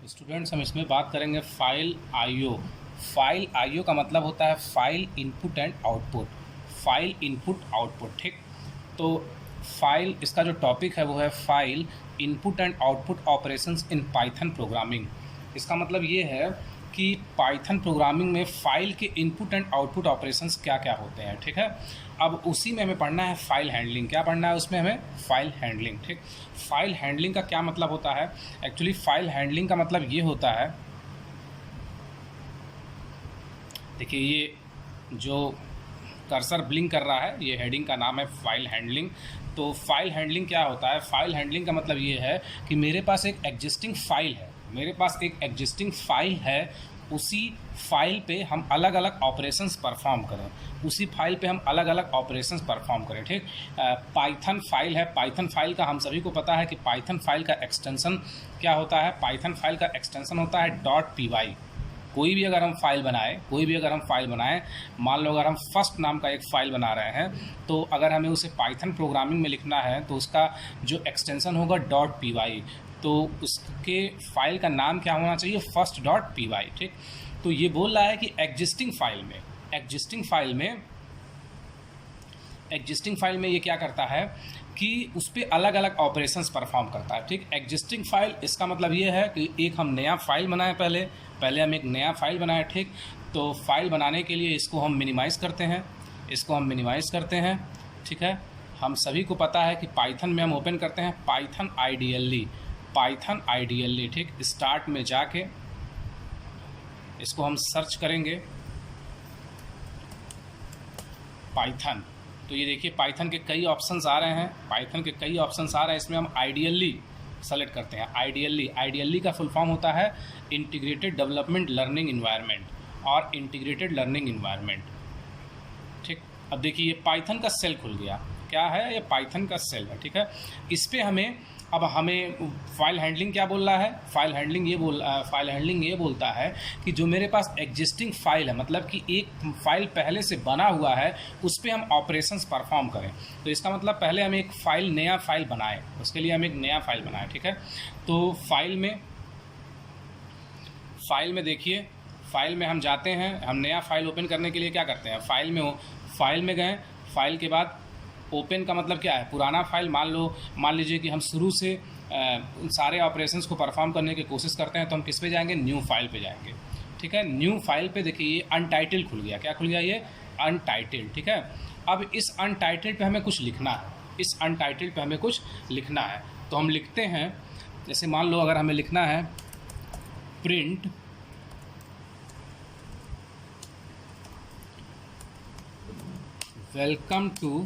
Students हम इसमें बात करेंगे फाइल आईओ। फाइल आईओ का मतलब होता है file input and output. File input output, ठीक। तो फाइल, इसका जो टॉपिक है वो है file input and output operations in Python programming. इसका मतलब ये है कि पाइथन प्रोग्रामिंग में फाइल के इनपुट एंड आउटपुट ऑपरेशंस क्या क्या होते हैं, ठीक है। अब उसी में हमें पढ़ना है फाइल हैंडलिंग। क्या पढ़ना है उसमें हमें? फाइल हैंडलिंग, ठीक। फाइल हैंडलिंग का क्या मतलब होता है? एक्चुअली फाइल हैंडलिंग का मतलब ये होता है, देखिए ये जो कर्सर ब्लिंक कर रहा है ये हेडिंग का नाम है फाइल हैंडलिंग। तो फाइल हैंडलिंग क्या होता है? फाइल हैंडलिंग का मतलब ये है कि मेरे पास एक एग्जिस्टिंग फाइल है, मेरे पास एक एग्जिस्टिंग फाइल है, उसी फाइल पे हम अलग अलग ऑपरेशंस परफॉर्म करें, उसी फाइल पे हम अलग अलग ऑपरेशंस परफॉर्म करें, ठीक। पाइथन फाइल है, पाइथन फाइल का हम सभी को पता है कि पाइथन फाइल का एक्सटेंशन क्या होता है? पाइथन फाइल का एक्सटेंशन होता है .py। कोई भी अगर हम फाइल बनाएं, मान लो अगर हम फर्स्ट नाम का एक फ़ाइल बना रहे हैं, तो अगर हमें उसे पाइथन प्रोग्रामिंग में लिखना है तो उसका जो एक्सटेंशन होगा .py, तो उसके फाइल का नाम क्या होना चाहिए? फर्स्ट .py, ठीक। तो ये बोल रहा है कि एग्जिस्टिंग फाइल में ये क्या करता है कि उस पर अलग अलग ऑपरेशंस परफॉर्म करता है, ठीक। एग्जिस्टिंग फाइल, इसका मतलब ये है कि एक हम नया फाइल बनाएं, पहले हम एक नया फाइल बनाएं, ठीक। तो फाइल बनाने के लिए इसको हम मिनिमाइज़ करते हैं, ठीक है। हम सभी को पता है कि पाइथन में हम ओपन करते हैं पाइथन आइडियली, ठीक। स्टार्ट में जाके इसको हम सर्च करेंगे पाइथन। तो ये देखिए पाइथन के कई ऑप्शंस आ रहे हैं, इसमें हम आइडियली सेलेक्ट करते हैं। आइडियली का फुल फॉर्म होता है इंटीग्रेटेड डेवलपमेंट लर्निंग इन्वायरमेंट और इंटीग्रेटेड लर्निंग इन्वायरमेंट, ठीक। अब देखिए ये पाइथन का सेल खुल गया। क्या है? ये पाइथन का सेल है, ठीक है। इस पे हमें फाइल हैंडलिंग क्या बोल रहा है? फाइल हैंडलिंग ये बोलता है कि जो मेरे पास एग्जिस्टिंग फाइल है, मतलब कि एक फाइल पहले से बना हुआ है, उस पर हम ऑपरेशंस परफॉर्म करें। तो इसका मतलब पहले हम एक नया फाइल बनाएं, उसके लिए हम एक नया फाइल बनाएं, ठीक है। तो फाइल में देखिए, फाइल में हम जाते हैं, हम नया फाइल ओपन करने के लिए क्या करते हैं? फाइल में गए, फाइल के बाद ओपन का मतलब क्या है? पुराना फाइल, मान लीजिए कि हम शुरू से सारे ऑपरेशंस को परफॉर्म करने की कोशिश करते हैं, तो हम किस पे जाएंगे? न्यू फाइल पे जाएंगे, ठीक है। न्यू फाइल पे देखिए ये अनटाइटल्ड खुल गया। क्या खुल गया? ये अनटाइटल्ड, ठीक है। अब इस अनटाइटल्ड पे हमें कुछ लिखना है, तो हम लिखते हैं, जैसे मान लो अगर हमें लिखना है print welcome to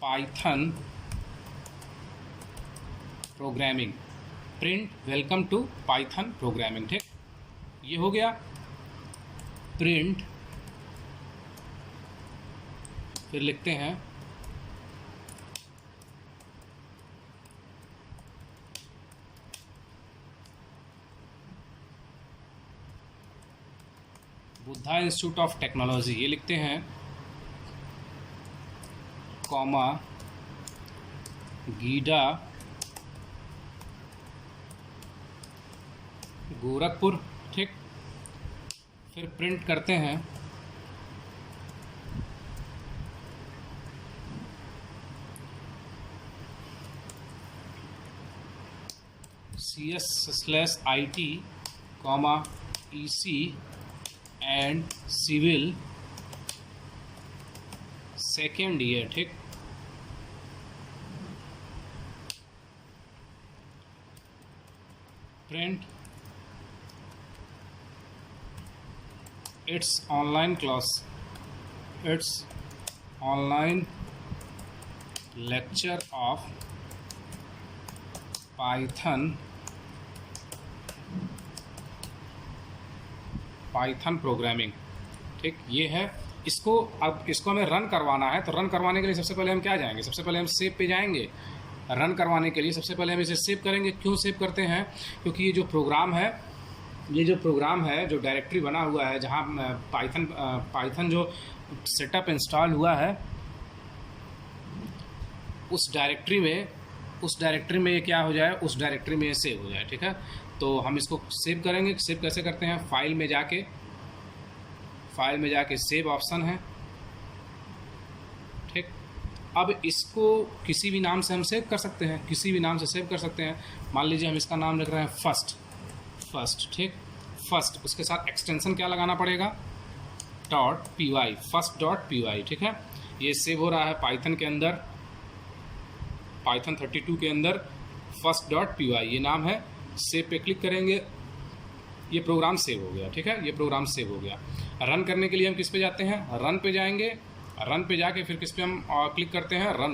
Python programming, ठीक। ये हो गया प्रिंट, फिर लिखते हैं बुद्धा इंस्टीट्यूट ऑफ टेक्नोलॉजी, ये लिखते हैं कॉमा गीडा गोरखपुर, ठीक। फिर प्रिंट करते हैं CS/IT EC and civil second year, ठीक। Print it's online lecture of Python programming, ठीक। ये है। अब इसको हमें रन करवाना है, तो रन करवाने के लिए सबसे पहले हम क्या जाएंगे? सबसे पहले हम सेव पे जाएंगे। रन करवाने के लिए सबसे पहले हम इसे सेव करेंगे। क्यों सेव करते हैं? क्योंकि ये जो प्रोग्राम है, जो डायरेक्टरी बना हुआ है, जहाँ पाइथन जो सेटअप इंस्टॉल हुआ है, उस डायरेक्टरी में ये क्या हो जाए, उस डायरेक्टरी में ये सेव हो जाए, ठीक है। तो हम इसको सेव करेंगे। सेव कैसे करते हैं, फाइल में जाके सेव ऑप्शन है, ठीक। अब इसको किसी भी नाम से हम सेव कर सकते हैं, किसी भी नाम से सेव कर सकते हैं। मान लीजिए हम इसका नाम लिख रहे हैं फर्स्ट, ठीक, फर्स्ट। उसके साथ एक्सटेंशन क्या लगाना पड़ेगा, .py, first.py, ठीक है। ये सेव हो रहा है पाइथन के अंदर, पाइथन 32 के अंदर first.py ये नाम है। सेव पे क्लिक करेंगे, ये प्रोग्राम सेव हो गया, ठीक है, ये प्रोग्राम सेव हो गया। रन करने के लिए हम किस पे जाते हैं, रन पे जाएंगे। रन पे जाके फिर किस पे हम क्लिक करते हैं, रन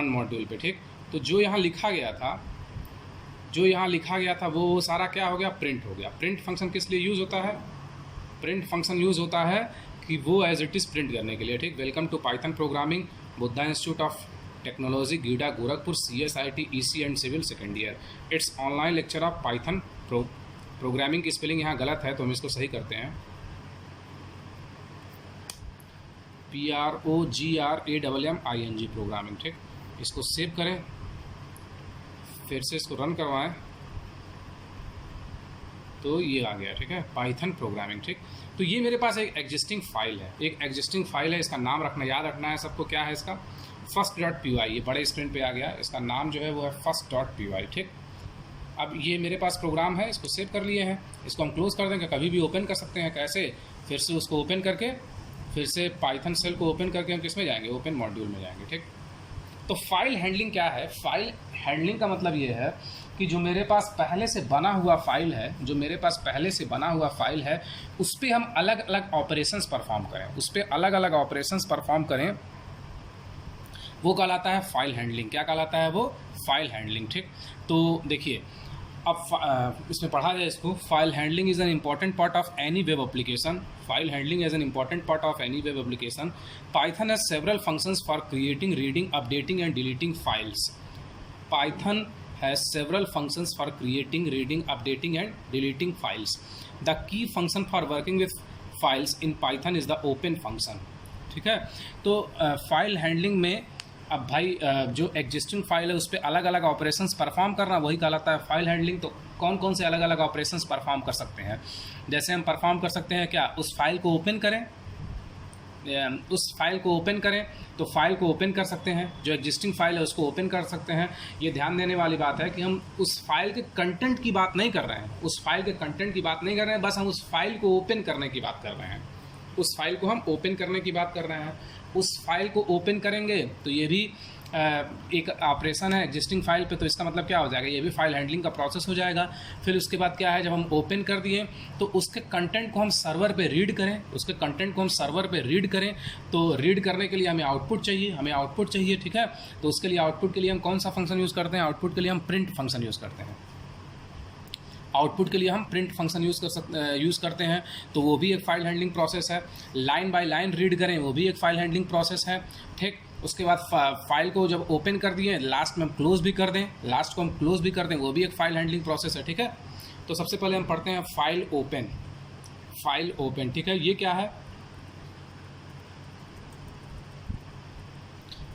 मॉड्यूल पे, ठीक। तो जो यहाँ लिखा गया था वो सारा क्या हो गया, प्रिंट हो गया। प्रिंट फंक्शन किस लिए यूज़ होता है, प्रिंट फंक्शन यूज़ होता है कि वो एज इट इज़ प्रिंट करने के लिए, ठीक। Welcome to Python programming, Buddha institute of technology, Gida, Gorakhpur, CSIT, EC and civil second year. It's online lecture of Python programming की स्पेलिंग यहाँ गलत है तो हम इसको सही करते हैं, PROGRAMMING प्रोग्रामिंग, ठीक। इसको सेव करें, फिर से इसको रन करवाएं तो ये आ गया, ठीक है, पाइथन प्रोग्रामिंग, ठीक। तो ये मेरे पास एक एग्जिस्टिंग फाइल है, इसका नाम याद रखना है सबको, क्या है इसका, first.py। ये बड़े स्क्रीन पे आ गया, इसका नाम जो है वो है first.py, ठीक। अब ये मेरे पास प्रोग्राम है, इसको सेव कर लिए हैं, इसको हम क्लोज कर देंगे। कभी भी ओपन कर सकते हैं, कैसे, फिर से उसको ओपन करके, फिर से पाइथन सेल को ओपन करके हम किस में जाएंगे, ओपन मॉड्यूल में जाएंगे, ठीक। तो फाइल हैंडलिंग क्या है, फाइल हैंडलिंग का मतलब ये है कि जो मेरे पास पहले से बना हुआ फाइल है, उस पर हम अलग अलग ऑपरेशंस परफॉर्म करें, वो कहलाता है फाइल हैंडलिंग। क्या कहलाता है वो, फाइल हैंडलिंग, ठीक। तो देखिए अब इसमें पढ़ा जाए इसको, file handling is an important part of any web application. Python has several functions for creating, reading, updating and deleting files. Python has several functions for creating, reading, updating and deleting files. The key function for working with files in Python is the open function, ठीक है। तो file handling में अब भाई जो existing file है उस पर अलग अलग ऑपरेशंस परफॉर्म करना, वही कहलाता है फाइल हैंडलिंग। तो कौन कौन से अलग अलग ऑपरेशंस परफॉर्म कर सकते हैं, जैसे हम परफॉर्म कर सकते हैं क्या, उस फाइल को ओपन करें, तो फाइल को ओपन कर सकते हैं, जो एग्जिस्टिंग फाइल है उसको ओपन कर सकते हैं। ये ध्यान देने वाली बात है कि हम उस फाइल के कंटेंट की बात नहीं कर रहे हैं, बस हम उस फाइल को ओपन करने की बात कर रहे हैं, उस फाइल को हम ओपन करने की बात कर रहे हैं। उस फाइल को ओपन करेंगे तो ये भी एक ऑपरेशन है एग्जिस्टिंग फाइल पे, तो इसका मतलब क्या हो जाएगा, ये भी फाइल हैंडलिंग का प्रोसेस हो जाएगा। फिर उसके बाद क्या है, जब हम ओपन कर दिए तो उसके कंटेंट को हम सर्वर पे रीड करें, तो रीड करने के लिए हमें आउटपुट चाहिए, ठीक है। तो उसके लिए आउटपुट के लिए हम कौन सा फंक्शन यूज़ करते हैं, आउटपुट के लिए हम प्रिंट फंक्शन यूज़ करते हैं। तो वो भी एक फाइल हैंडलिंग प्रोसेस है। लाइन बाय लाइन रीड करें, वो भी एक फाइल हैंडलिंग प्रोसेस है, ठीक। उसके बाद फाइल को जब ओपन कर दिए, लास्ट को हम क्लोज भी कर दें, वो भी एक फाइल हैंडलिंग प्रोसेस है, ठीक है। तो सबसे पहले हम पढ़ते हैं फाइल ओपन, ठीक है। ये क्या है,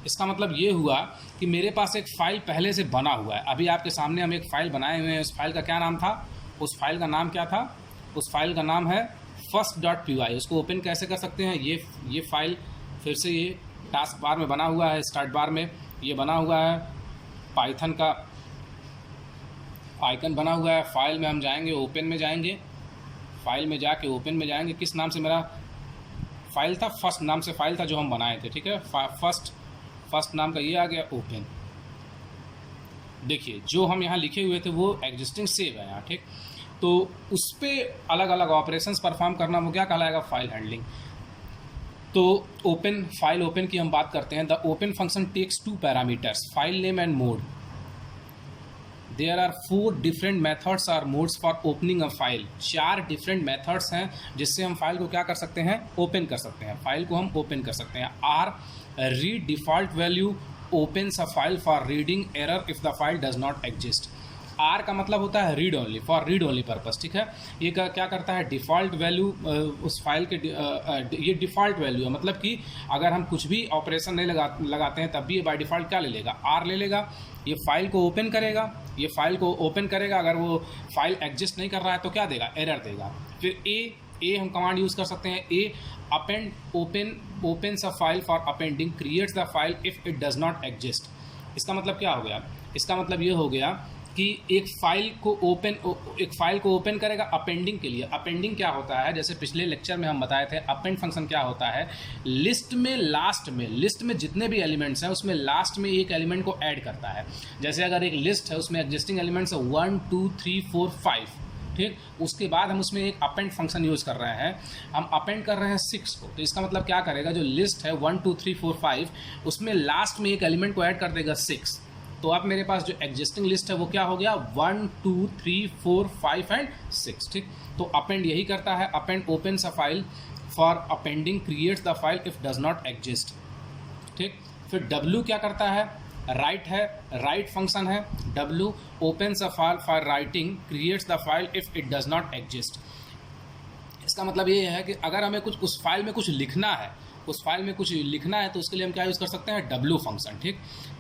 इसका मतलब ये हुआ कि मेरे पास एक फ़ाइल पहले से बना हुआ है। अभी आपके सामने हम एक फ़ाइल बनाए हुए हैं, उस फाइल का क्या नाम था, उस फाइल का नाम क्या था, उस फाइल का नाम है first.py। उसको ओपन कैसे कर सकते हैं, ये फाइल फिर से ये टास्क बार में बना हुआ है, स्टार्ट बार में ये बना हुआ है, पाइथन का आइकन बना हुआ है। फाइल में हम जाएंगे, ओपन में जाएंगे, फाइल में जाके ओपन में जाएंगे। किस नाम से मेरा फाइल था, फर्स्ट नाम से फाइल था जो हम बनाए थे, ठीक है। फर्स्ट नाम का ये आ गया, ओपन। देखिए जो हम यहाँ लिखे हुए थे वो एग्जिस्टिंग सेव है यहाँ, ठीक। तो उस पर अलग अलग ऑपरेशंस परफॉर्म करना वो क्या कहलाएगा, फाइल हैंडलिंग। तो फाइल ओपन की हम बात करते हैं। The open function takes 2 parameters, file name and mode. There are 4 different methods और modes for opening a file. 4 different methods हैं जिससे हम फाइल को क्या कर सकते हैं, ओपन कर सकते हैं, फाइल को हम ओपन कर सकते हैं। Read default value opens a file for reading, error if the file does not exist। R का मतलब होता है read only, for read only purpose, ठीक है। ये क्या करता है, डिफ़ॉल्ट वैल्यू उस फाइल के ये डिफ़ॉल्ट वैल्यू है, मतलब कि अगर हम कुछ भी ऑपरेशन नहीं लगाते हैं तब भी ये बाय डिफ़ॉल्ट क्या ले लेगा, आर ले लेगा। ये फाइल को ओपन करेगा, ये फाइल को ओपन करेगा, अगर वो फाइल एग्जिस्ट नहीं कर रहा है तो क्या देगा, एरर देगा। फिर ए हम कमांड यूज़ कर सकते हैं, a append opens a file for appending, creates the file if it does not exist. इसका मतलब क्या हो गया, इसका मतलब ये हो गया कि एक फ़ाइल को ओपन करेगा अपेंडिंग के लिए। अपेंडिंग क्या होता है, जैसे पिछले लेक्चर में हम बताए थे, अपेंड फंक्शन क्या होता है, लिस्ट में जितने भी एलिमेंट्स हैं उसमें लास्ट में एक एलिमेंट को ऐड करता है। जैसे अगर एक लिस्ट है उसमें एग्जिस्टिंग एलिमेंट्स है 1 2 3 4 5, ठीक, उसके बाद हम उसमें एक अपेंड फंक्शन यूज़ कर रहे हैं, हम अपेंड कर रहे हैं 6 को, तो इसका मतलब क्या करेगा, जो लिस्ट है 1 2 3 4 5 उसमें लास्ट में एक एलिमेंट को ऐड कर देगा 6। तो अब मेरे पास जो एग्जिस्टिंग लिस्ट है वो क्या हो गया, 1 2 3 4 5 एंड 6, ठीक। तो अपेंड यही करता है, append opens a file for appending, creates the file if does not exist, ठीक। फिर डब्ल्यू क्या करता है, राइट है, राइट फंक्शन है, W opens a file for writing, creates the file if it does not exist. इसका मतलब ये है कि अगर हमें कुछ उस फाइल में कुछ लिखना है, तो उसके लिए हम क्या यूज़ कर सकते हैं, डब्ल्यू फंक्शन, ठीक।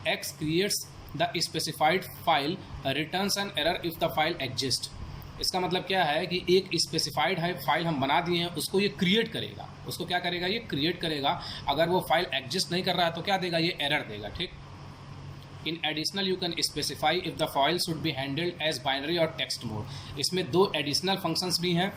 X creates the specified file, returns an error if the file exist. इसका मतलब क्या है कि एक स्पेसिफाइड है फाइल हम बना दिए हैं, उसको ये क्रिएट करेगा, उसको क्या करेगा, ये क्रिएट करेगा। अगर वो फाइल एग्जिस्ट नहीं कर रहा है तो क्या देगा, ये एरर देगा, ठीक। In additional you can specify if the file should be handled as binary or text mode. इसमें 2 एडिशनल फंक्शंस भी हैं,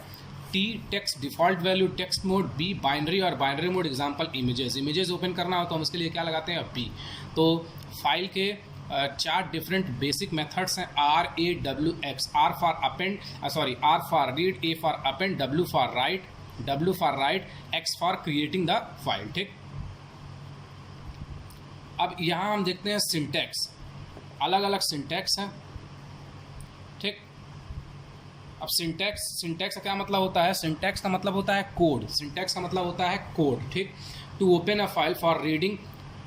t text default value text mode, b binary और binary mode, example images open करना हो तो हम उसके लिए क्या लगाते हैं, बी। तो फाइल के 4 डिफरेंट बेसिक मेथड्स हैं, R A W X, R for read, A for append, W for write, X for creating the file, ठीक। अब यहाँ हम देखते हैं सिंटैक्स, अलग अलग सिंटैक्स हैं, ठीक। अब सिंटैक्स का क्या मतलब होता है, सिंटैक्स का मतलब होता है कोड, ठीक। To open a file for reading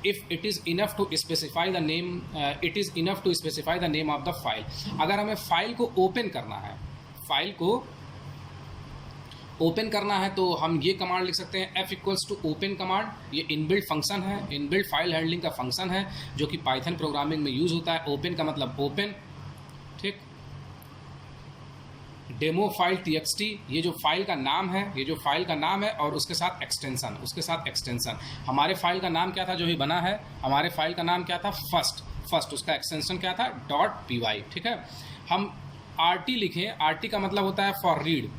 if it is enough to specify the name of the file. अगर हमें फाइल को ओपन करना है तो हम ये कमांड लिख सकते हैं, F equals to open command. ये इनबिल्ट फंक्शन है, इनबिल्ट फाइल हैंडलिंग का फंक्शन है जो कि पाइथन प्रोग्रामिंग में यूज़ होता है। ओपन का मतलब ओपन, ठीक। डेमो फाइल txt, ये जो फाइल का नाम है और उसके साथ एक्सटेंशन। हमारे फाइल का नाम क्या था जो ही बना है, हमारे फाइल का नाम क्या था, फर्स्ट, उसका एक्सटेंशन क्या था, .py, ठीक है। हम rt लिखें, rt का मतलब होता है फॉर रीड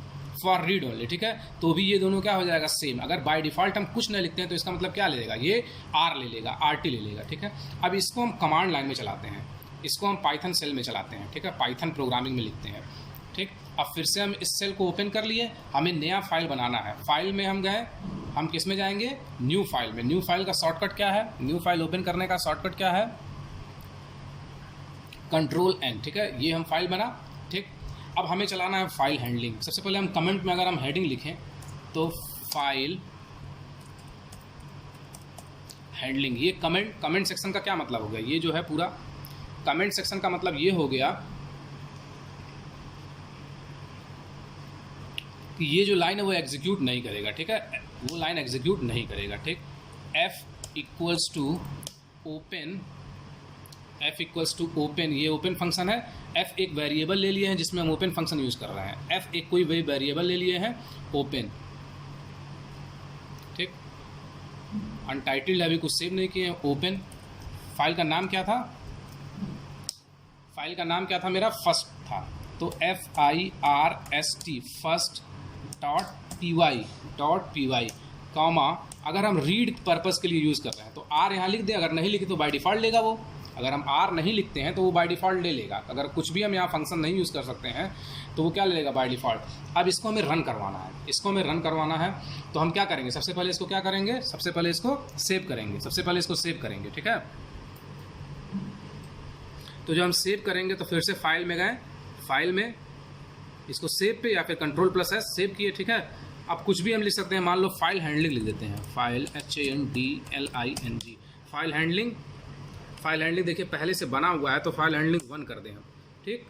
ओनली, ठीक है। तो भी ये दोनों क्या हो जाएगा, सेम। अगर बाय डिफ़ॉल्ट हम कुछ नहीं लिखते हैं तो इसका मतलब क्या ले लेगा, ये r ले लेगा, rt ले लेगा, ठीक है। अब इसको हम कमांड लाइन में चलाते हैं, इसको हम पाइथन सेल में चलाते हैं, ठीक है, पाइथन प्रोग्रामिंग में लिखते हैं, ठीक। अब फिर से हम इस सेल को ओपन कर लिए, हमें नया फाइल बनाना है। फाइल में हम गए, हम किस में जाएंगे, न्यू फाइल में। न्यू फाइल का शॉर्टकट क्या है, न्यू फाइल ओपन करने का शॉर्टकट क्या है, Ctrl+N, ठीक है। ये हम फाइल बना, ठीक। अब हमें चलाना है फाइल हैंडलिंग। सबसे पहले हम कमेंट में अगर हम हेडिंग लिखें तो फाइल हैंडलिंग, ये कमेंट सेक्शन का क्या मतलब हो गया, ये जो है पूरा कमेंट सेक्शन का मतलब ये हो गया कि ये जो लाइन है वो एग्जीक्यूट नहीं करेगा, ठीक है, वो लाइन एग्जीक्यूट नहीं करेगा, ठीक। F इक्वल्स टू ओपन, ये ओपन फंक्शन है। F एक वेरिएबल ले लिए हैं जिसमें हम ओपन फंक्शन यूज़ कर रहे हैं। F एक कोई वेरिएबल ले लिए हैं, ओपन, ठीक। अनटाइटल्ड अभी कुछ सेव नहीं किए हैं, ओपन। फाइल का नाम क्या था, मेरा फर्स्ट था, तो FIRST फर्स्ट .py कॉमा, अगर हम रीड पर्पज़ के लिए यूज़ कर रहे हैं तो R यहाँ लिख दें, अगर नहीं लिखे तो बाय डिफ़ॉल्ट लेगा वो। अगर हम R नहीं लिखते हैं तो वो बाय डिफ़ॉल्ट ले लेगा। अगर कुछ भी हम यहाँ फंक्शन नहीं यूज़ कर सकते हैं तो वो क्या ले लेगा, बाय डिफ़ॉल्ट। अब इसको हमें रन करवाना है, तो हम क्या करेंगे, सबसे पहले इसको सेव करेंगे, ठीक है। तो जब हम सेव करेंगे तो फिर से फाइल में गए, फाइल में इसको सेव पे या फिर Ctrl+S सेव किए, ठीक है। अब कुछ भी हम लिख सकते हैं, मान लो फाइल हैंडलिंग लिख देते हैं, फाइल HANDLING, फाइल हैंडलिंग देखिए पहले से बना हुआ है तो फाइल हैंडलिंग 1 कर दें हम, ठीक,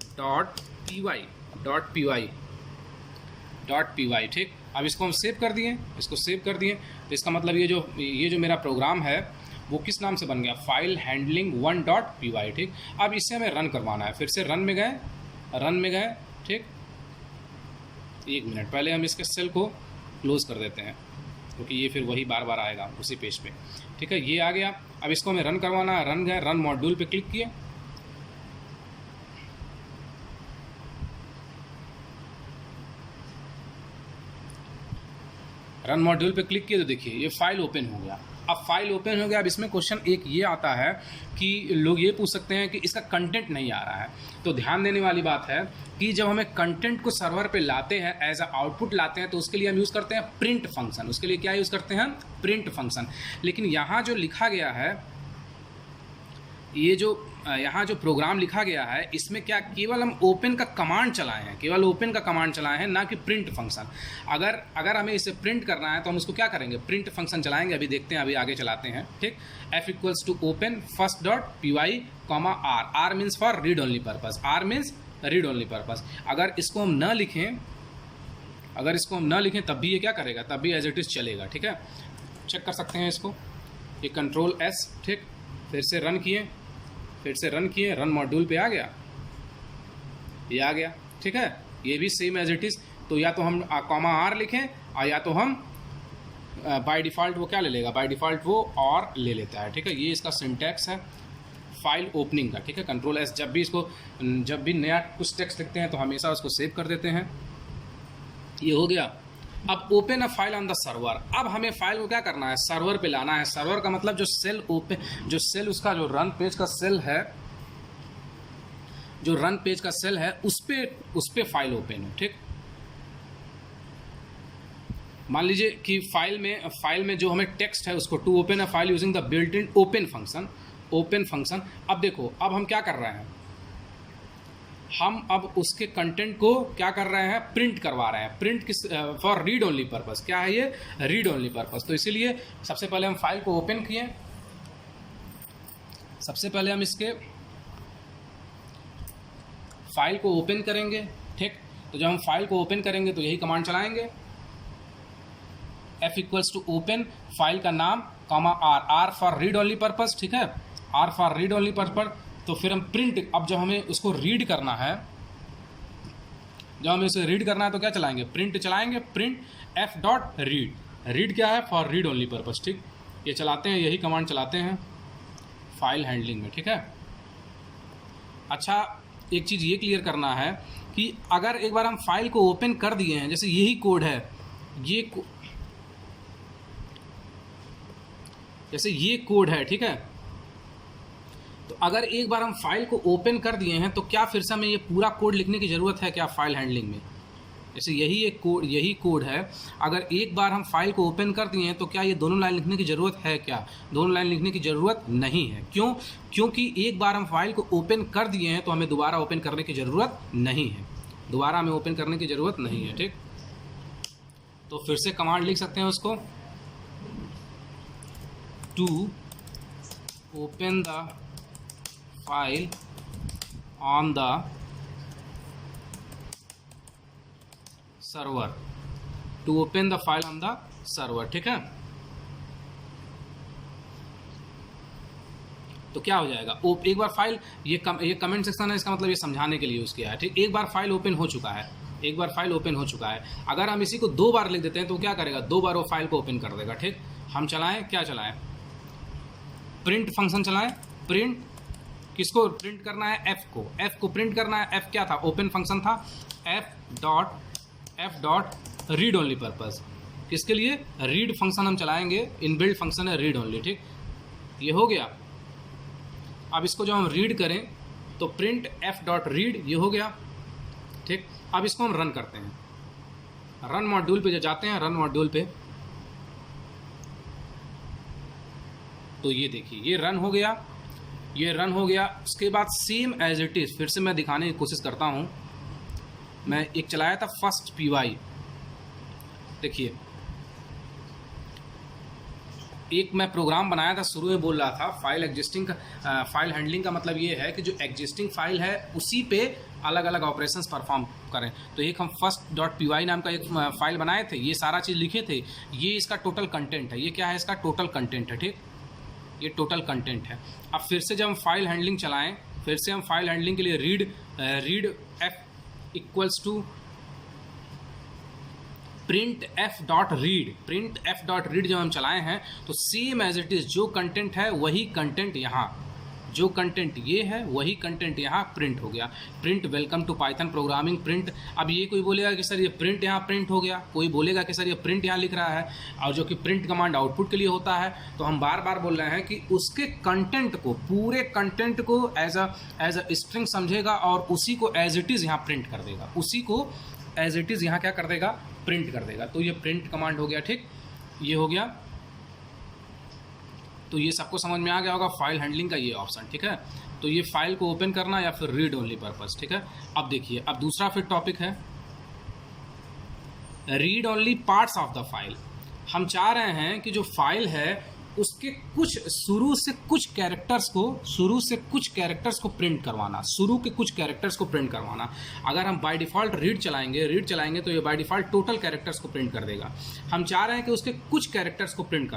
.py ठीक। अब इसको हम सेव कर दिए, तो इसका मतलब ये जो मेरा प्रोग्राम है वो किस नाम से बन गया, फाइल हैंडलिंग 1.py ठीक। अब इससे हमें रन करवाना है, फिर से रन में गए ठीक। एक मिनट, पहले हम इसके सेल को क्लोज कर देते हैं क्योंकि ये फिर वही बार बार आएगा उसी पेज पे, ठीक है। ये आ गया, अब इसको हमें रन करवाना है, रन गए, रन मॉड्यूल पे क्लिक किए, रन मॉड्यूल पे क्लिक किए तो देखिए ये फाइल ओपन हो गया। अब फाइल ओपन हो गया, अब इसमें क्वेश्चन एक ये आता है कि लोग ये पूछ सकते हैं कि इसका कंटेंट नहीं आ रहा है। तो ध्यान देने वाली बात है कि जब हमें कंटेंट को सर्वर पे लाते हैं, एज अ आउटपुट लाते हैं, तो उसके लिए हम यूज़ करते हैं प्रिंट फंक्शन। उसके लिए क्या यूज़ करते हैं, प्रिंट फंक्शन। लेकिन यहाँ जो लिखा गया है, ये जो यहाँ जो प्रोग्राम लिखा गया है, इसमें क्या केवल हम ओपन का कमांड चलाए हैं, केवल ओपन का कमांड चलाए हैं, ना कि प्रिंट फंक्शन। अगर हमें इसे प्रिंट करना है तो हम उसको क्या करेंगे, प्रिंट फंक्शन चलाएंगे। अभी देखते हैं, अभी आगे चलाते हैं ठीक। f equals to open first dot py comma R, R means for read only purpose, R means read only purpose. अगर इसको हम न लिखें तब भी ये क्या करेगा, तब भी एज इट इज़ चलेगा, ठीक है। चेक कर सकते हैं इसको, ये कंट्रोल S ठीक, फिर से रन किए, रन मॉड्यूल पे आ गया, ये आ गया, ठीक है। ये भी सेम एज इट इज़। तो या तो हम कॉमा आर लिखें, या तो हम बाय डिफ़ॉल्ट वो क्या ले लेगा, बाय डिफ़ॉल्ट वो और ले लेता है, ठीक है। ये इसका सिंटैक्स है फाइल ओपनिंग का, ठीक है। कंट्रोल S, जब भी नया कुछ टेक्स्ट लिखते हैं तो हमेशा उसको सेव कर देते हैं। ये हो गया। अब open a file on the server. अब हमें फाइल को क्या करना है, सर्वर पे लाना है। सर्वर का मतलब जो सेल उसका जो रन पेज का सेल है, उस पे फाइल ओपन हो, ठीक। मान लीजिए कि फाइल में जो हमें टेक्स्ट है उसको to open a file using the built in open function. अब देखो, अब हम क्या कर रहे हैं, हम अब उसके कंटेंट को क्या कर रहे हैं, प्रिंट करवा रहे हैं। प्रिंट किस, फॉर रीड ओनली पर्पस। क्या है ये, रीड ओनली पर्पस। तो इसीलिए सबसे पहले हम फाइल को ओपन किए, सबसे पहले हम इसके फाइल को ओपन करेंगे, ठीक। तो जब हम फाइल को ओपन करेंगे तो यही कमांड चलाएंगे, f equals to open, file का नाम comma R, R for read only purpose, ठीक है, R for read only purpose. तो फिर हम प्रिंट, अब जब हमें उसको रीड करना है, तो क्या चलाएंगे, प्रिंट चलाएंगे, print f dot read. Read क्या है, फॉर रीड ओनली पर्पस, ठीक। ये चलाते हैं, यही कमांड चलाते हैं फाइल हैंडलिंग में, ठीक है। अच्छा, एक चीज़ ये क्लियर करना है कि अगर एक बार हम फाइल को ओपन कर दिए हैं, जैसे यही कोड है, जैसे ये कोड है, ठीक है। तो अगर एक बार हम फाइल को ओपन कर दिए हैं तो क्या फिर से हमें ये पूरा कोड लिखने की ज़रूरत है क्या फाइल हैंडलिंग में? जैसे यही कोड है, अगर एक बार हम फाइल को ओपन कर दिए हैं तो क्या ये दोनों लाइन लिखने की ज़रूरत है क्या? दोनों लाइन लिखने की ज़रूरत नहीं है। क्यों? क्योंकि एक बार हम फाइल को ओपन कर दिए हैं तो हमें दोबारा ओपन करने की ज़रूरत नहीं है, दोबारा हमें ओपन करने की ज़रूरत नहीं है, ठीक। तो फिर से कमांड लिख सकते हैं उसको, to open the file on the server, to open the file on the server, ठीक है। तो क्या हो जाएगा, एक बार फाइल, ये कमेंट सेक्शन है, इसका मतलब ये समझाने के लिए यूज़ किया है, ठीक। एक बार फाइल ओपन हो चुका है, एक बार फाइल ओपन हो चुका है, अगर हम इसी को दो बार लिख देते हैं तो क्या करेगा, दो बार वो फाइल को ओपन कर देगा, ठीक। हम चलाएं, क्या चलाएं, प्रिंट फंक्शन चलाएं। प्रिंट किसको प्रिंट करना है, एफ को प्रिंट करना है। एफ क्या था, ओपन फंक्शन था। F dot read only purpose, किसके लिए, रीड फंक्शन हम चलाएंगे, इनबिल्ट फंक्शन है रीड ओनली, ठीक। ये हो गया। अब इसको जब हम रीड करें तो प्रिंट एफ डॉट रीड, ये हो गया, ठीक। अब इसको हम रन करते हैं, रन मॉड्यूल पे जाते हैं, रन मॉड्यूल पे, तो ये देखिए ये रन हो गया, ये रन हो गया। उसके बाद सेम एज इट इज़, फिर से मैं दिखाने की कोशिश करता हूँ। मैं एक चलाया था फर्स्ट py, देखिए एक मैं प्रोग्राम बनाया था, शुरू में बोल रहा था फाइल एग्जिस्टिंग का, फाइल हैंडलिंग का मतलब ये है कि जो एग्जिस्टिंग फाइल है उसी पे अलग अलग ऑपरेशंस परफॉर्म करें। तो एक हम first.py नाम का एक फाइल बनाए थे, ये सारा चीज़ लिखे थे, ये इसका टोटल कंटेंट है। ये क्या है? इसका टोटल कंटेंट है, ठीक, ये टोटल कंटेंट है। अब फिर से जब हम फाइल हैंडलिंग चलाएं, फिर से हम फाइल हैंडलिंग के लिए read f equals to print F dot read जब हम चलाए हैं तो सेम एज इट इज़ जो कंटेंट है वही कंटेंट यहाँ, जो कंटेंट ये है वही कंटेंट यहाँ प्रिंट हो गया। Print welcome to Python programming print. अब ये कोई बोलेगा कि सर ये प्रिंट यहाँ प्रिंट हो गया, कोई बोलेगा कि सर ये प्रिंट यहाँ लिख रहा है, और जो कि प्रिंट कमांड आउटपुट के लिए होता है। तो हम बार बार बोल रहे हैं कि उसके कंटेंट को, पूरे कंटेंट को एज अ स्ट्रिंग समझेगा और उसी को एज इट इज़ यहाँ प्रिंट कर देगा, उसी को एज इट इज़ यहाँ क्या कर देगा? प्रिंट कर देगा। तो ये प्रिंट कमांड हो गया, ठीक, ये हो गया। तो ये सबको समझ में आ गया होगा फाइल हैंडलिंग का ये ऑप्शन, ठीक है। तो ये फाइल को ओपन करना या फिर रीड ओनली पर्पस, ठीक है। अब देखिए, अब दूसरा फिर टॉपिक है read only parts of the file. हम चाह रहे हैं कि जो फाइल है उसके कुछ शुरू से कुछ कैरेक्टर्स को प्रिंट करवाना, शुरू के कुछ कैरेक्टर्स को प्रिंट करवाना। अगर हम बाय डिफ़ॉल्ट रीड चलाएंगे तो ये बाय डिफ़ॉल्ट टोटल कैरेक्टर्स को प्रिंट कर देगा। हम चाह रहे हैं कि उसके कुछ कैरेक्टर्स को प्रिंट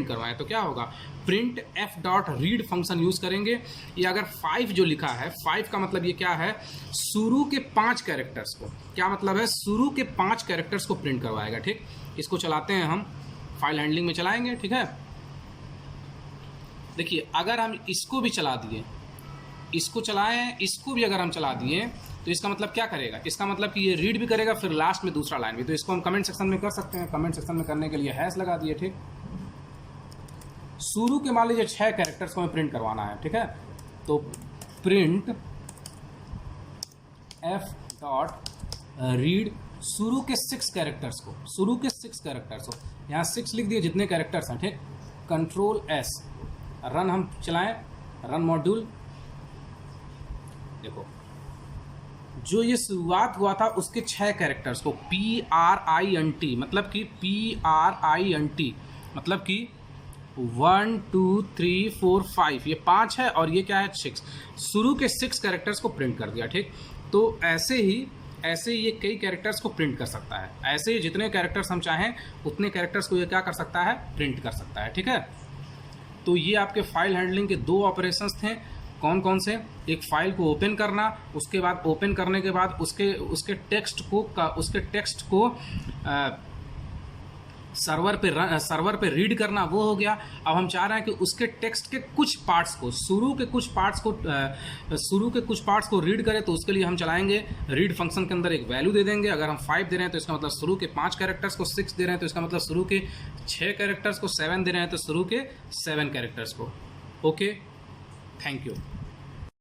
करवाएं, तो क्या होगा? Print F dot read function use करेंगे। ये अगर 5 जो लिखा है, 5 का मतलब ये क्या है? शुरू के 5 कैरेक्टर्स को, क्या मतलब है? शुरू के 5 कैरेक्टर्स को प्रिंट करवाएगा, ठीक। इसको चलाते हैं, हम फाइल हैंडलिंग में चलाएंगे, ठीक है। देखिए, अगर हम इसको भी चला दिए, इसको चलाएं, इसको भी अगर हम चला दिए तो इसका मतलब क्या करेगा? इसका मतलब कि ये रीड भी करेगा, फिर लास्ट में दूसरा लाइन भी। तो इसको हम कमेंट सेक्शन में कर सकते हैं। कमेंट सेक्शन में करने के लिए हैश लगा दिए, ठीक। शुरू के मान लीजिए 6 कैरेक्टर्स को हमें प्रिंट करवाना है, ठीक है। तो प्रिंट एफ डॉट रीड शुरू के 6 कैरेक्टर्स को, यहाँ 6 लिख दिए जितने कैरेक्टर्स हैं, ठीक। कंट्रोल S, रन हम चलाएं, रन मॉड्यूल। देखो, जो ये शुरुआत हुआ था उसके 6 कैरेक्टर्स को PRINT, मतलब कि PRINT मतलब कि 1 2 3 4 5, ये 5 है और ये क्या है? 6। शुरू के 6 कैरेक्टर्स को प्रिंट कर दिया, ठीक। तो ऐसे ही ये कई कैरेक्टर्स को प्रिंट कर सकता है। ऐसे ही जितने कैरेक्टर्स हम चाहें उतने कैरेक्टर्स को ये क्या कर सकता है? प्रिंट कर सकता है, ठीक है। तो ये आपके फाइल हैंडलिंग के 2 ऑपरेशंस थे। कौन कौन से? एक फाइल को ओपन करना, उसके बाद ओपन करने के बाद उसके टेक्स्ट को सर्वर पे रीड करना, वो हो गया। अब हम चाह रहे हैं कि उसके टेक्स्ट के कुछ पार्ट्स को, शुरू के कुछ पार्ट्स को रीड करें। तो उसके लिए हम चलाएंगे रीड फंक्शन के अंदर एक वैल्यू दे देंगे। अगर हम 5 दे रहे हैं तो इसका मतलब शुरू के 5 कैरेक्टर्स को, 6 दे रहे हैं तो इसका मतलब शुरू के 6 कैरेक्टर्स को, 7 दे रहे हैं तो शुरू के 7 कैरेक्टर्स को। Okay, thank you.